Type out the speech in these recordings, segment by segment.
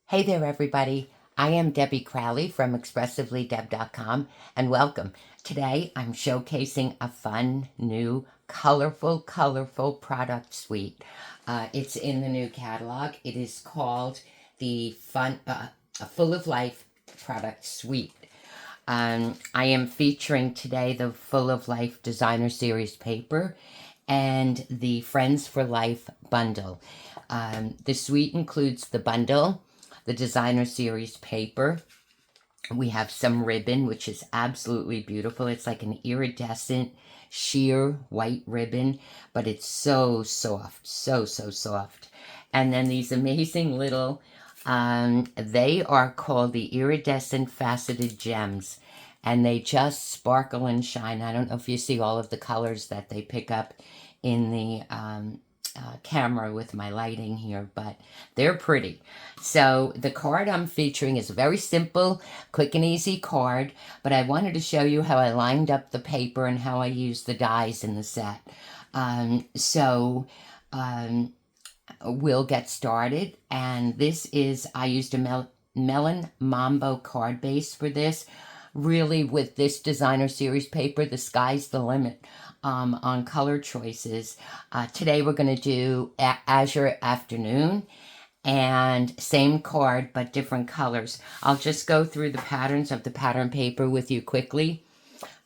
Hey there, everybody. I am Debbie Crowley from ExpressivelyDeb.com, and welcome. Today, I'm showcasing a fun, new, colorful product suite. It's in the new catalog. It is called the Full of Life product suite. I am featuring today the Full of Life Designer Series paper and the Friends for Life bundle. The suite includes the bundle, the Designer Series paper. We have some ribbon, which is absolutely beautiful. It's like an iridescent sheer white ribbon, but it's so soft, so soft. And then these amazing little, they are called the iridescent faceted gems, and they just sparkle and shine. I don't know if you see all of the colors that they pick up in the camera with my lighting here, but they're pretty. So the card I'm featuring is a very simple, quick and easy card, but I wanted to show you how I lined up the paper and how I used the dies in the set. We'll get started, and this is, I used a Melon Mambo card base for this. Really, with this Designer Series paper, the sky's the limit on color choices. Today we're going to do Azure Afternoon, and same card but different colors. I'll just go through the patterns of the pattern paper with you quickly.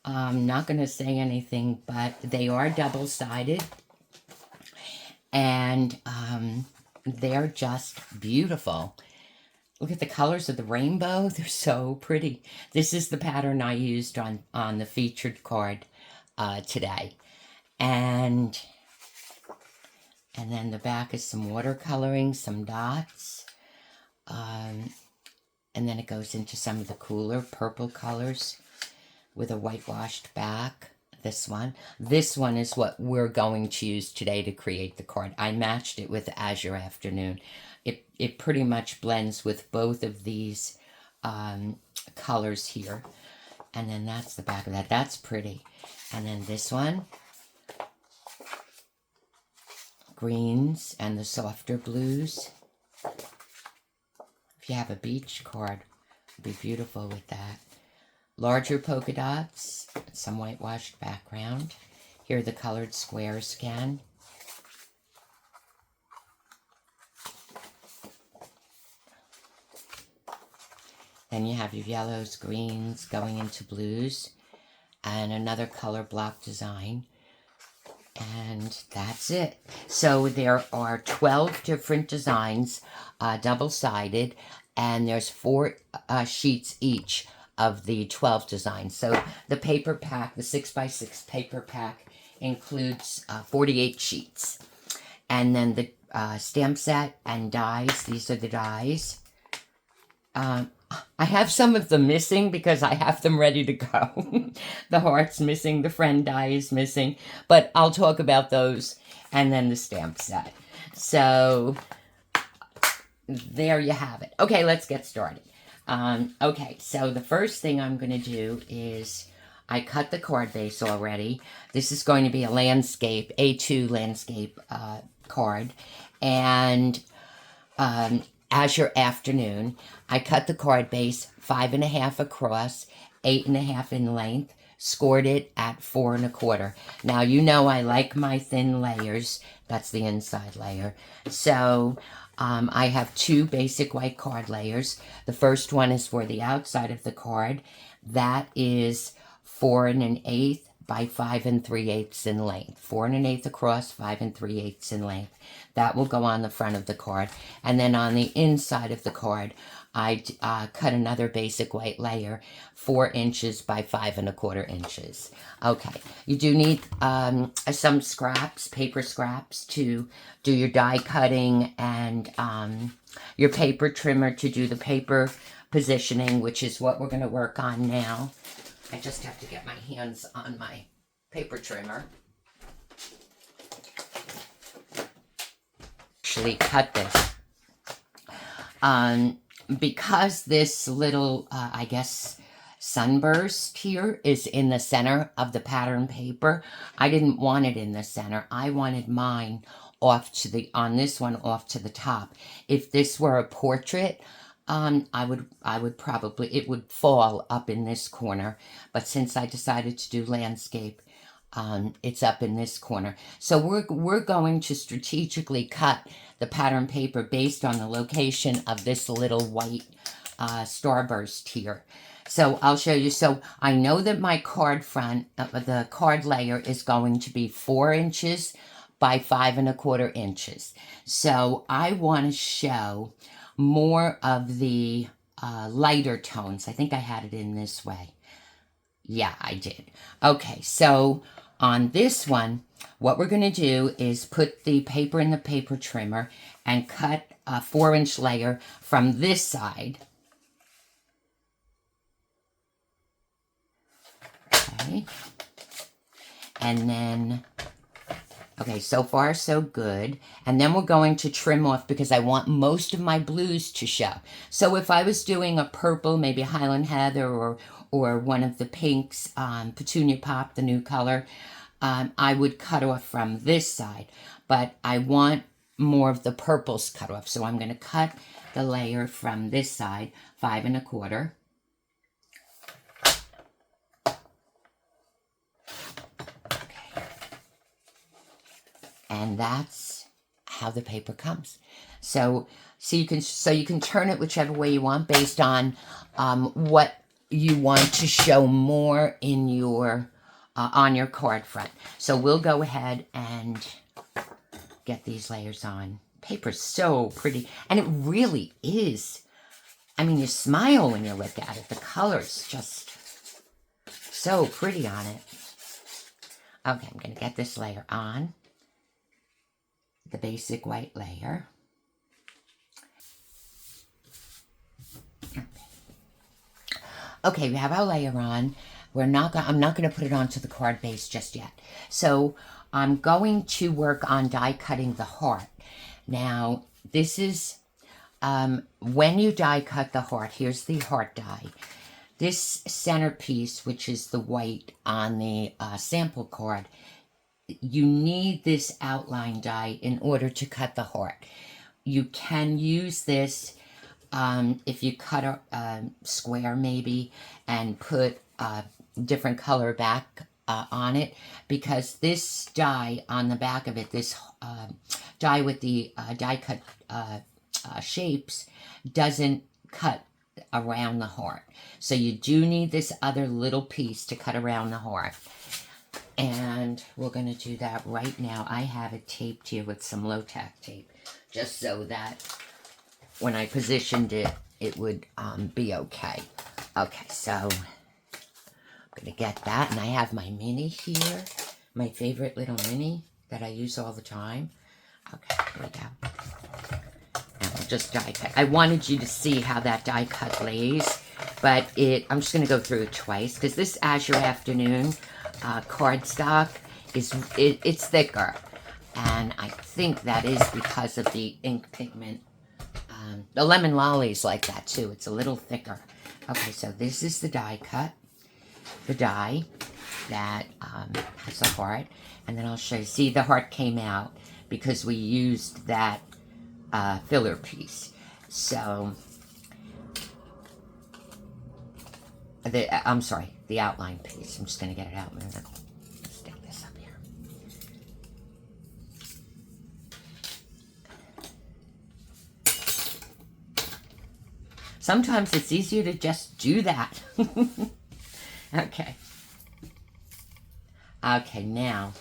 I'm not going to say anything, but they are double-sided, and they're just beautiful. Look at the colors of the rainbow. They're so pretty. This is the pattern I used on the featured card today. And then the back is some watercoloring, some dots. And then it goes into some of the cooler purple colors with a whitewashed back. This one is what we're going to use today to create the card. I matched it with Azure Afternoon. It pretty much blends with both of these colors here. And then that's the back of that. That's pretty. And then this one, greens and the softer blues. If you have a beach card, it'd be beautiful with that. Larger polka dots, some whitewashed background. Here are the colored squares again. Then you have your yellows, greens going into blues, and another color block design. And that's it. So there are 12 different designs, double-sided, and there's 4 sheets each of the 12 designs. So the paper pack, the 6x6 paper pack, includes 48 sheets. And then the stamp set and dies, these are the dies. I have some of them missing because I have them ready to go. The heart's missing, the friend die is missing, but I'll talk about those, and then the stamp set. So there you have it. Okay, let's get started. Okay, so the first thing I'm going to do is I cut the card base already. This is going to be a landscape, A2 landscape card, and Azure Afternoon. I cut the card base 5.5 across, 8.5 in length, scored it at 4 1/4. Now, you know I like my thin layers. That's the inside layer. So I have 2 basic white card layers. The first one is for the outside of the card. That is 4 1/8 by 5 3/8 in length. 4 1/8 across, 5 3/8 in length. That will go on the front of the card. And then on the inside of the card, I cut another basic white layer, 4 inches by 5 1/4 inches. Okay, you do need some scraps, paper scraps, to do your die cutting, and your paper trimmer to do the paper positioning, which is what we're going to work on now. I just have to get my hands on my paper trimmer. Actually cut this. Because this little, I guess, sunburst here is in the center of the pattern paper, I didn't want it in the center. I wanted mine off to the, on this one, off to the top. If this were a portrait, I would probably, it would fall up in this corner, but since I decided to do landscape, it's up in this corner. So we're going to strategically cut the pattern paper based on the location of this little white starburst here. So I'll show you. So I know that my card front, the card layer is going to be 4 inches by 5¼ inches. So I want to show more of the lighter tones. I think I had it in this way. Yeah, I did. Okay, so on this one, what we're going to do is put the paper in the paper trimmer and cut a 4-inch layer from this side. Okay. And then, okay, so far so good. And then we're going to trim off because I want most of my blues to show. So if I was doing a purple, maybe Highland Heather or one of the pinks, Petunia Pop, the new color, I would cut off from this side. But I want more of the purples cut off. So I'm going to cut the layer from this side, 5¼ and that's how the paper comes. So you can turn it whichever way you want based on what you want to show more in your on your card front. So we'll go ahead and get these layers on. Paper's so pretty, and it really is. I mean, you smile when you look at it. The color's just so pretty on it. Okay, I'm going to get this layer on. The basic white layer. Okay, we have our layer on. I'm not going to put it onto the card base just yet. So I'm going to work on die cutting the heart. Now, this is, when you die cut the heart, here's the heart die. This centerpiece, which is the white on the sample card, you need this outline die in order to cut the heart. You can use this if you cut a square maybe and put a different color back on it, because this die on the back of it, this die with the die cut shapes, doesn't cut around the heart. So you do need this other little piece to cut around the heart. And we're going to do that right now. I have it taped here with some low-tack tape, just so that when I positioned it, it would be okay. Okay, so I'm going to get that. And I have my mini here, my favorite little mini that I use all the time. Okay, here we go. And we'll just die cut. I wanted you to see how that die cut lays, but I'm just going to go through it twice, because this Azure Afternoon cardstock it's thicker, and I think that is because of the ink pigment. The Lemon Lolly's like that too. It's a little thicker. Okay, so this is the die cut, the die that has the heart, and then I'll show you. See, the heart came out because we used that filler piece. So I'm sorry, the outline piece. I'm just going to get it out and then I'll stick this up here. Sometimes it's easier to just do that. Okay. Okay, now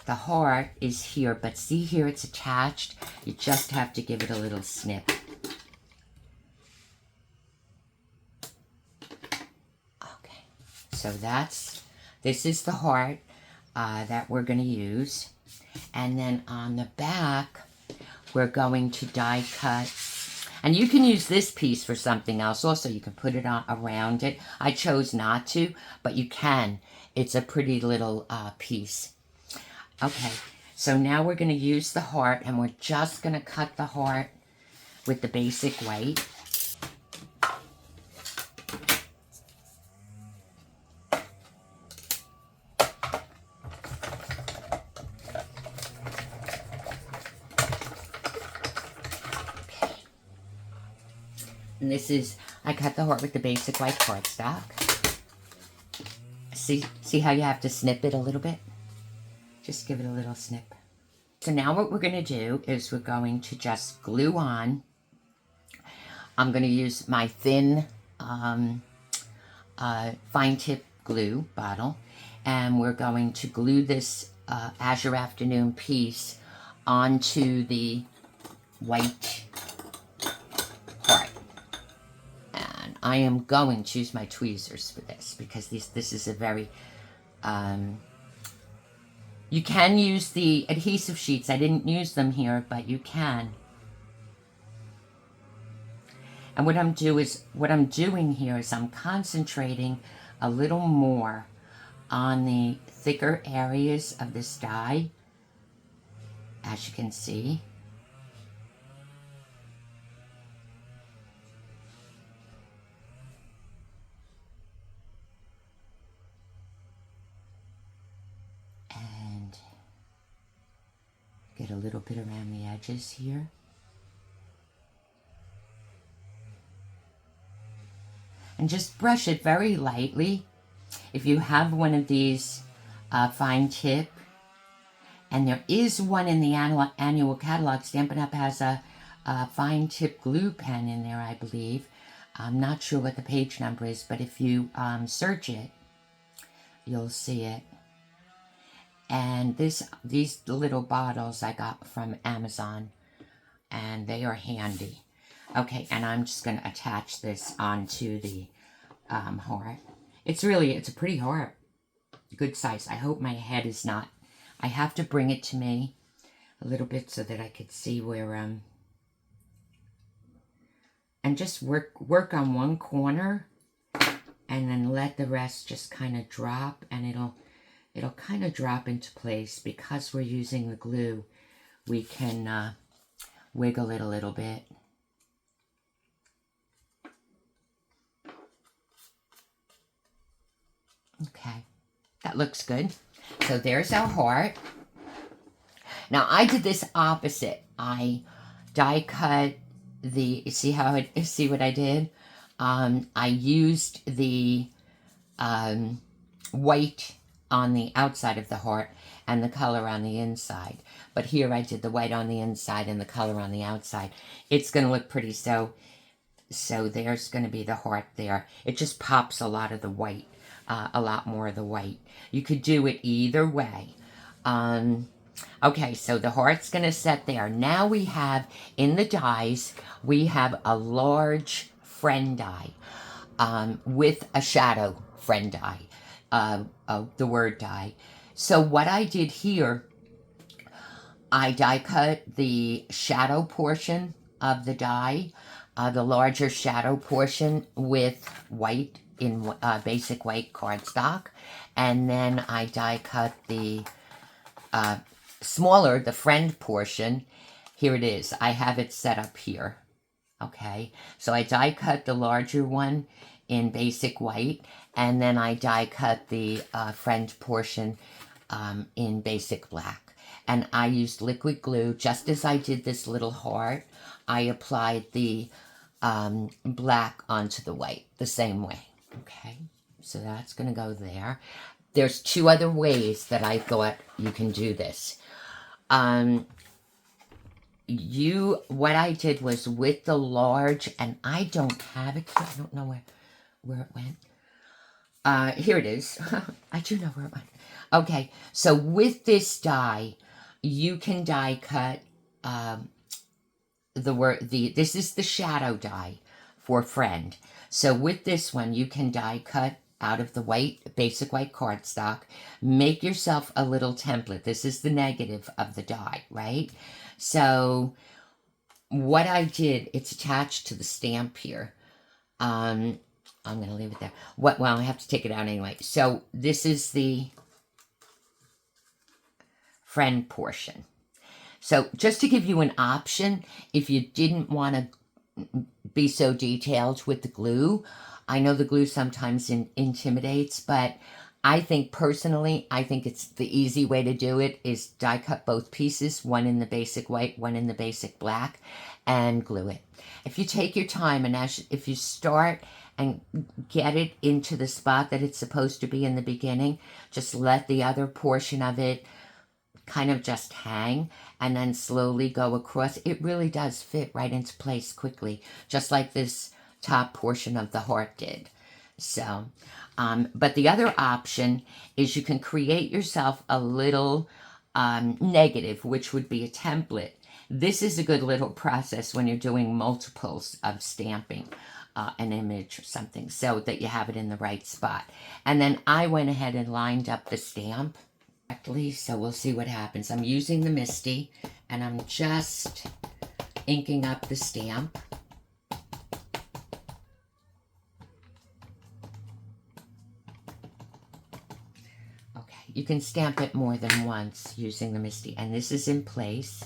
the heart is here, but see here it's attached. You just have to give it a little snip. So this is the heart that we're going to use. And then on the back, we're going to die cut. And you can use this piece for something else. Also, you can put it on around it. I chose not to, but you can. It's a pretty little piece. Okay, so now we're going to use the heart, and we're just going to cut the heart with the basic white. And this is, I cut the heart with the basic white cardstock. See how you have to snip it a little bit? Just give it a little snip. So now what we're going to do is we're going to just glue on. I'm going to use my thin fine tip glue bottle, and we're going to glue this Azure Afternoon piece onto the white heart. And I am going to use my tweezers for this because this is a very you can use the adhesive sheets. I didn't use them here, but you can. And what I'm doing here is I'm concentrating a little more on the thicker areas of this die, as you can see. And get a little bit around the edges here. And just brush it very lightly. If you have one of these fine tip, and there is one in the annual catalog, Stampin' Up! Has a fine tip glue pen in there, I believe. I'm not sure what the page number is, but if you search it, you'll see it. And these little bottles I got from Amazon, and they are handy. Okay, and I'm just going to attach this onto the heart. It's a pretty heart. Good size. I hope my head is not. I have to bring it to me a little bit so that I could see where and just work on one corner and then let the rest just kind of drop, and it'll kind of drop into place. Because we're using the glue, we can wiggle it a little bit. Okay, that looks good. So there's our heart. Now I did this opposite. I die cut see what I did? I used the white on the outside of the heart and the color on the inside. But here I did the white on the inside and the color on the outside. It's going to look pretty. So there's going to be the heart there. It just pops a lot of the white. A lot more of the white. You could do it either way. Okay, so the heart's going to set there. Now we have, in the dies, we have a large friend die with a shadow friend die, the word die. So what I did here, I die cut the shadow portion of the die, the larger shadow portion with white in basic white cardstock, and then I die cut the smaller, the friend portion. Here it is. I have it set up here. Okay, so I die cut the larger one in basic white, and then I die cut the friend portion in basic black. And I used liquid glue, just as I did this little heart. I applied the black onto the white the same way. Okay, so that's going to go there. There's two other ways that I thought you can do this. What I did was with the large, and I don't have it here. I don't know where it went. Here it is. I do know where it went. Okay, so with this die, you can die cut this is the shadow die for friend. So with this one, you can die cut out of the basic white cardstock. Make yourself a little template. This is the negative of the die, right? So what I did, it's attached to the stamp here. I'm going to leave it there. Well, I have to take it out anyway. So this is the friend portion. So just to give you an option, if you didn't want to be so detailed with the glue, I know the glue sometimes intimidates, but I think personally, it's the easy way to do it is die cut both pieces, one in the basic white, one in the basic black, and glue it. If you take your time and if you start and get it into the spot that it's supposed to be in the beginning, just let the other portion of it kind of just hang and then slowly go across. It really does fit right into place quickly, just like this top portion of the heart did. So, but the other option is you can create yourself a little negative, which would be a template. This is a good little process when you're doing multiples of stamping an image or something, so that you have it in the right spot. And then I went ahead and lined up the stamp correctly, so we'll see what happens. I'm using the Misty, and I'm just inking up the stamp. You can stamp it more than once using the Misty. And this is in place.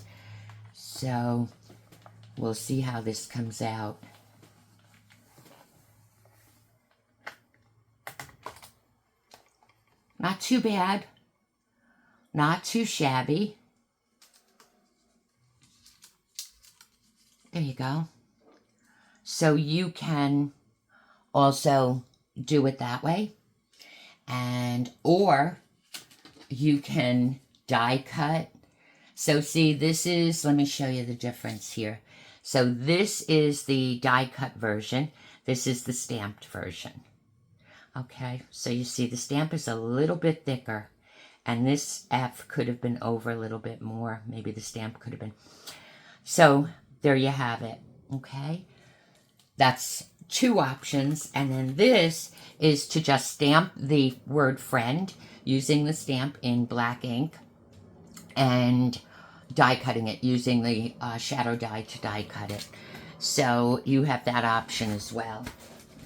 So we'll see how this comes out. Not too bad. Not too shabby. There you go. So you can also do it that way. Or you can die cut. So see, this is, let me show you the difference here. So this is the die cut version. This is the stamped version. Okay, so you see the stamp is a little bit thicker, and this F could have been over a little bit more. Maybe the stamp could have been. So there you have it. Okay, that's two options. And then this is to just stamp the word friend using the stamp in black ink and die cutting it using the shadow die to die cut it. So you have that option as well.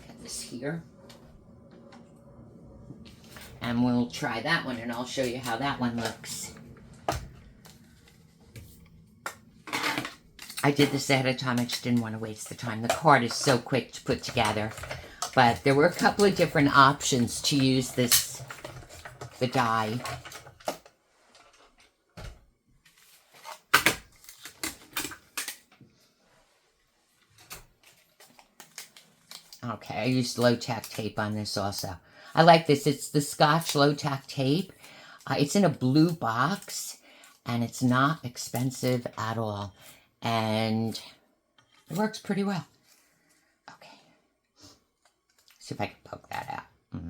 Get this here. And we'll try that one, and I'll show you how that one looks. I did this ahead of time. I just didn't want to waste the time. The card is so quick to put together. But there were a couple of different options to use the die. Okay, I used low-tack tape on this also. I like this. It's the Scotch low-tack tape. It's in a blue box, and it's not expensive at all. And it works pretty well. Okay. See if I can poke that out.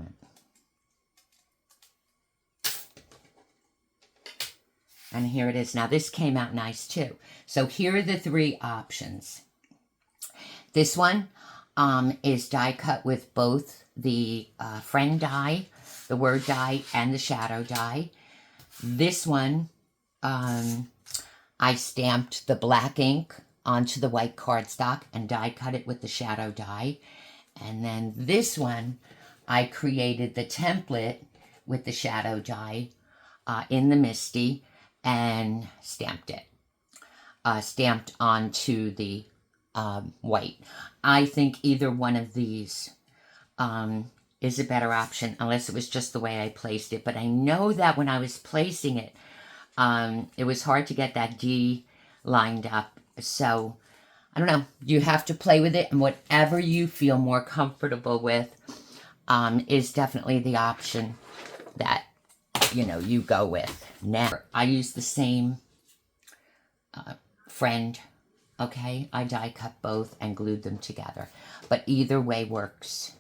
And here it is. Now, this came out nice, too. So here are the three options. This one is die cut with both the friend die, the word die, and the shadow die. This one, I stamped the black ink onto the white cardstock and die cut it with the shadow die. And then this one, I created the template with the shadow die in the Misty and stamped it. Stamped onto the white. I think either one of these is a better option, unless it was just the way I placed it. But I know that when I was placing it, it was hard to get that D lined up. So, I don't know. You have to play with it, and whatever you feel more comfortable with is definitely the option that, you go with. Now, I use the same friend, okay? I die cut both and glued them together. But either way works.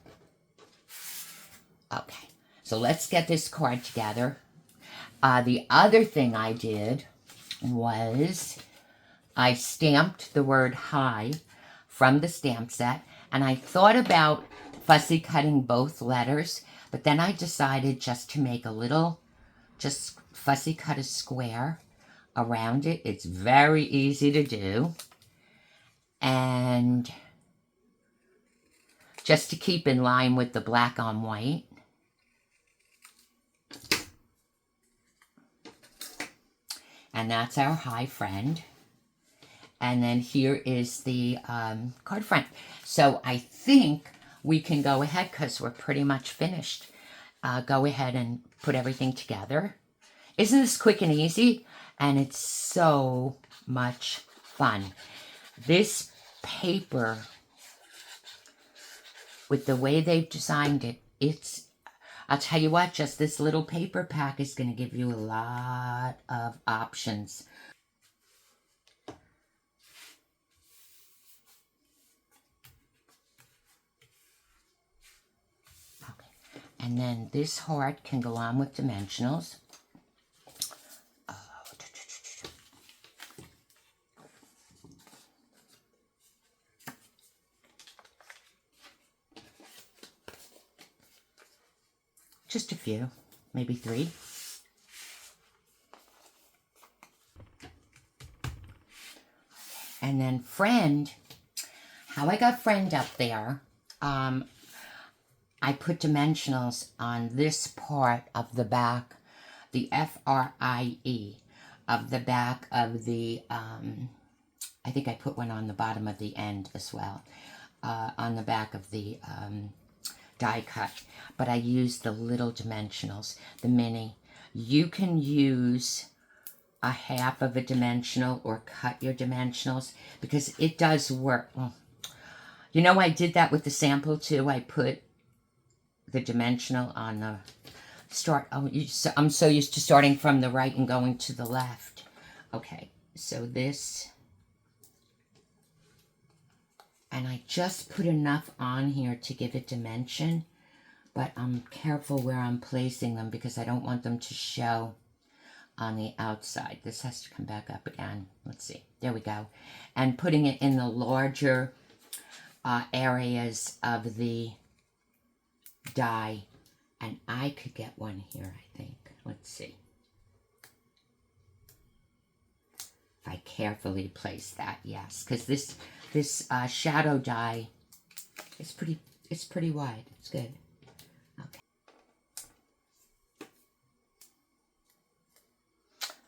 Okay, so let's get this card together. The other thing I did was I stamped the word hi from the stamp set, and I thought about fussy cutting both letters, but then I decided just to make a little, just fussy cut a square around it. It's very easy to do. And just to keep in line with the black on white. And that's our hi friend. And then here is the card front. So I think we can go ahead, because we're pretty much finished. Go ahead and put everything together. Isn't this quick and easy? And it's so much fun. This paper, with the way they've designed it, I'll tell you what, just this little paper pack is going to give you a lot of options. Okay. And then this heart can go on with dimensionals. Just a few, maybe 3. And then friend, how I got friend up there, I put dimensionals on this part of the back, the FRIE of the back of the, I think I put one on the bottom of the end as well, on the back of the die cut. But I used the little dimensionals, the mini. You can use a half of a dimensional or cut your dimensionals because it does work. Well, you know, I did that with the sample too. I put the dimensional on the start. Oh, I'm so used to starting from the right and going to the left. Okay, so this, and I just put enough on here to give it dimension, but I'm careful where I'm placing them because I don't want them to show on the outside. This has to come back up again. Let's see. There we go. And putting it in the larger areas of the die. And I could get one here, I think. Let's see. If I carefully place that, yes. Because this shadow die is pretty wide. It's good. Okay.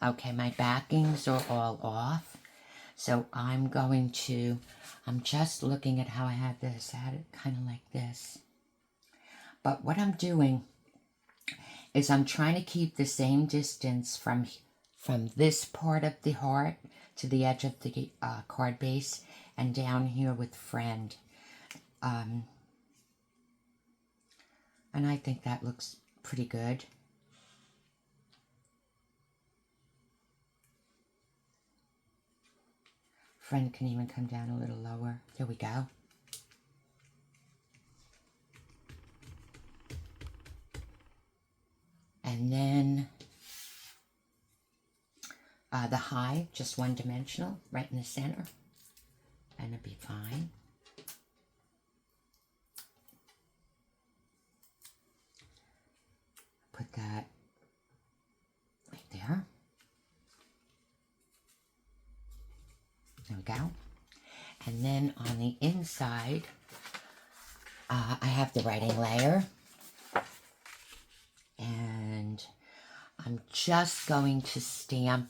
Okay, my backings are all off. So I'm just looking at how I had this. I had it kind of like this. But what I'm doing is I'm trying to keep the same distance from this part of the heart to the edge of the card base and down here with friend. And I think that looks pretty good. Friend can even come down a little lower. There we go. And then the high, just one dimensional, right in the center. And it'll be fine. Put that right there. There we go. And then on the inside, I have the writing layer. And I'm just going to stamp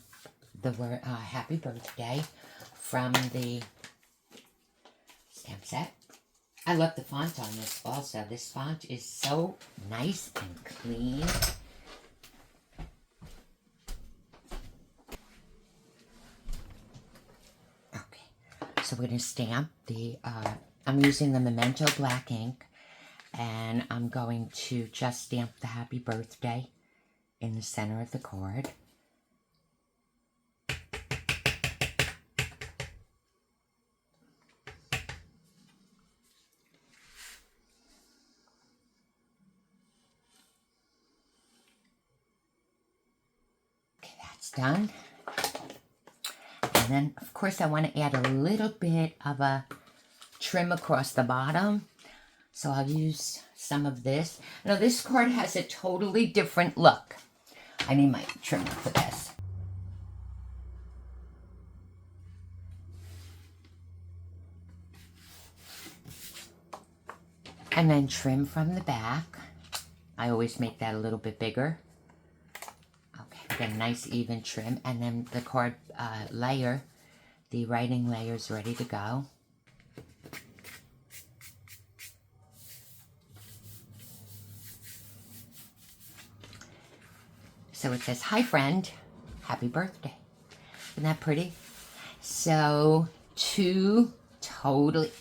the word Happy Birthday from the stamp set. I love the font on this also. This font is so nice and clean. So we're going to stamp the, I'm using the Memento black ink, and I'm going to just stamp the Happy Birthday in the center of the card. Okay, that's done. And then, of course, I want to add a little bit of a trim across the bottom. So I'll use some of this. Now, this card has a totally different look. I need my trimmer for this. And then trim from the back. I always make that a little bit bigger. Get a nice even trim, and then the card layer, the writing layer is ready to go. So it says, "Hi friend, happy birthday." Isn't that pretty? So two totally,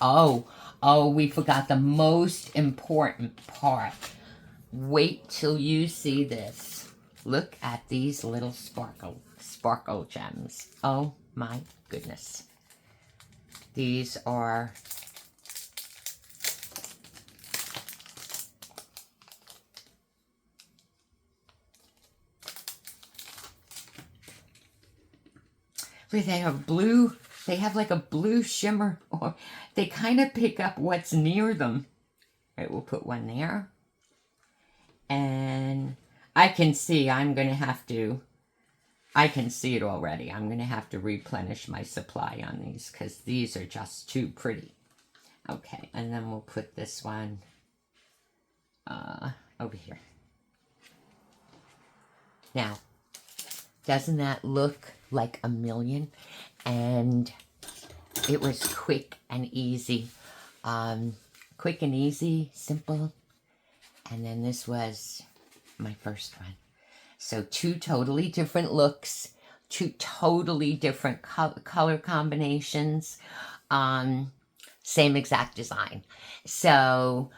we forgot the most important part. Wait till you see this. Look at these little sparkle gems. Oh my goodness. These are they have blue, they have like a blue shimmer, or they kind of pick up what's near them. All right, we'll put one there. And I can see I can see it already. I'm going to have to replenish my supply on these because these are just too pretty. Okay, and then we'll put this one over here. Now, doesn't that look like a million? And it was quick and easy. Quick and easy, simple. And then this was my first one. So two totally different looks, two totally different color combinations, same exact design. So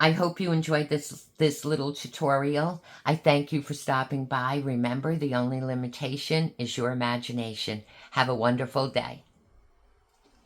I hope you enjoyed this little tutorial. I thank you for stopping by. Remember, the only limitation is your imagination. Have a wonderful day.